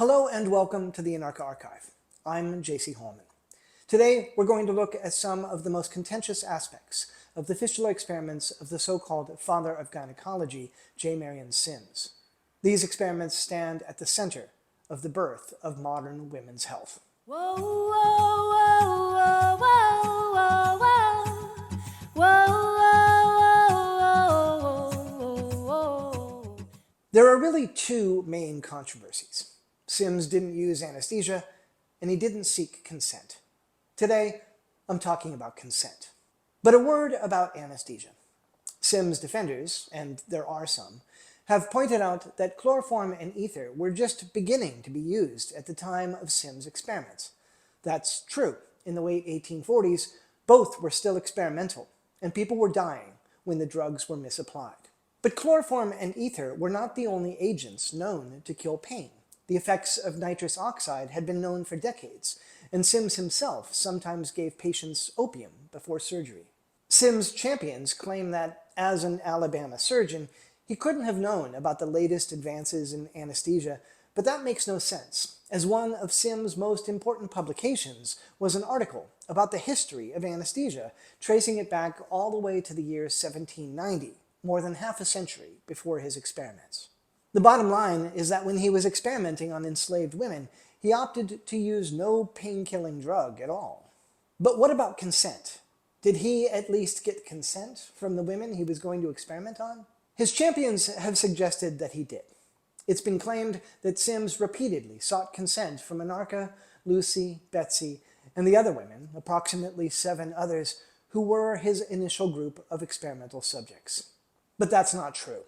Hello and welcome to the Anarcha Archive. I'm J.C. Holman. Today we're going to look at some of the most contentious aspects of the fistula experiments of the so-called father of gynecology, J. Marion Sims. These experiments stand at the center of the birth of modern women's health. Whoa, whoa, whoa, whoa, whoa, whoa, whoa, whoa, whoa, whoa. There are really two main controversies. Sims didn't use anesthesia, and he didn't seek consent. Today, I'm talking about consent. But a word about anesthesia. Sims' defenders, and there are some, have pointed out that chloroform and ether were just beginning to be used at the time of Sims' experiments. That's true. In the late 1840s, both were still experimental, and people were dying when the drugs were misapplied. But chloroform and ether were not the only agents known to kill pain. The effects of nitrous oxide had been known for decades, and Sims himself sometimes gave patients opium before surgery. Sims' champions claim that, as an Alabama surgeon, he couldn't have known about the latest advances in anesthesia, but that makes no sense, as one of Sims' most important publications was an article about the history of anesthesia, tracing it back all the way to the year 1790, more than half a century before his experiments. The bottom line is that when he was experimenting on enslaved women, he opted to use no pain-killing drug at all. But what about consent? Did he at least get consent from the women he was going to experiment on? His champions have suggested that he did. It's been claimed that Sims repeatedly sought consent from Anarcha, Lucy, Betsy, and the other women, approximately 7 others, who were his initial group of experimental subjects. But that's not true.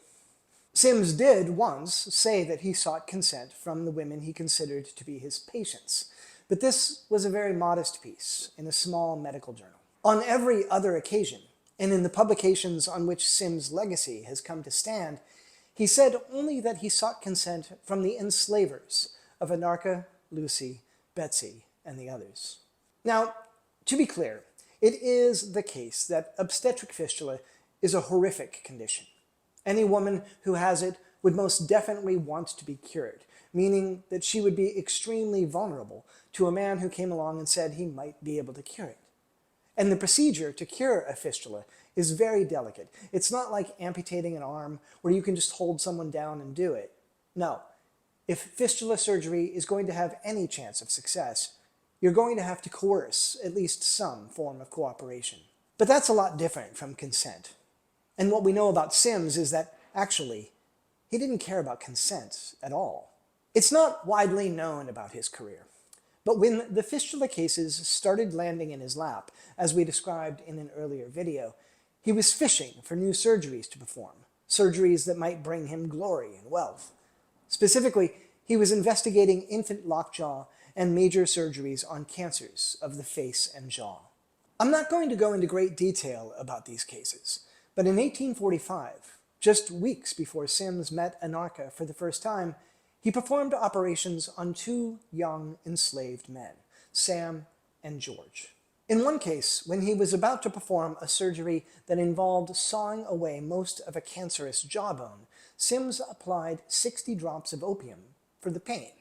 Sims did once say that he sought consent from the women he considered to be his patients, but this was a very modest piece in a small medical journal. On every other occasion, and in the publications on which Sims' legacy has come to stand, he said only that he sought consent from the enslavers of Anarcha, Lucy, Betsy, and the others. Now, to be clear, it is the case that obstetric fistula is a horrific condition. Any woman who has it would most definitely want to be cured, meaning that she would be extremely vulnerable to a man who came along and said he might be able to cure it. And the procedure to cure a fistula is very delicate. It's not like amputating an arm where you can just hold someone down and do it. No, if fistula surgery is going to have any chance of success, you're going to have to coerce at least some form of cooperation. But that's a lot different from consent. And what we know about Sims is that, actually, he didn't care about consent at all. It's not widely known about his career, but when the fistula cases started landing in his lap, as we described in an earlier video, he was fishing for new surgeries to perform, surgeries that might bring him glory and wealth. Specifically, he was investigating infant lockjaw and major surgeries on cancers of the face and jaw. I'm not going to go into great detail about these cases, but in 1845, just weeks before Sims met Anarcha for the first time, he performed operations on 2 young enslaved men, Sam and George. In one case, when he was about to perform a surgery that involved sawing away most of a cancerous jawbone, Sims applied 60 drops of opium for the pain.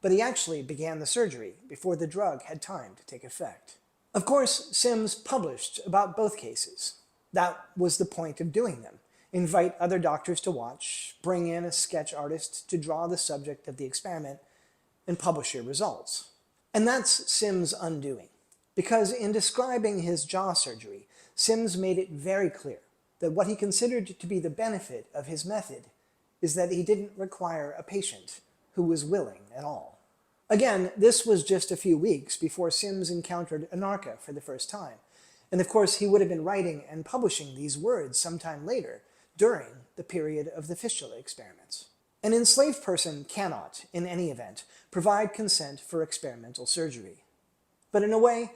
But he actually began the surgery before the drug had time to take effect. Of course, Sims published about both cases. That was the point of doing them. Invite other doctors to watch, bring in a sketch artist to draw the subject of the experiment, and publish your results. And that's Sims' undoing, because in describing his jaw surgery, Sims made it very clear that what he considered to be the benefit of his method is that he didn't require a patient who was willing at all. Again, this was just a few weeks before Sims encountered Anarcha for the first time. And of course, he would have been writing and publishing these words sometime later, during the period of the fistula experiments. An enslaved person cannot, in any event, provide consent for experimental surgery. But in a way,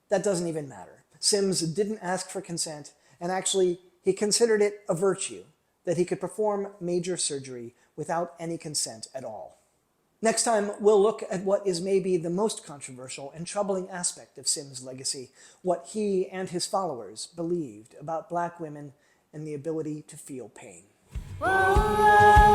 that doesn't even matter. Sims didn't ask for consent, and actually, he considered it a virtue that he could perform major surgery without any consent at all. Next time, we'll look at what is maybe the most controversial and troubling aspect of Sims' legacy, what he and his followers believed about black women and the ability to feel pain. Whoa, whoa.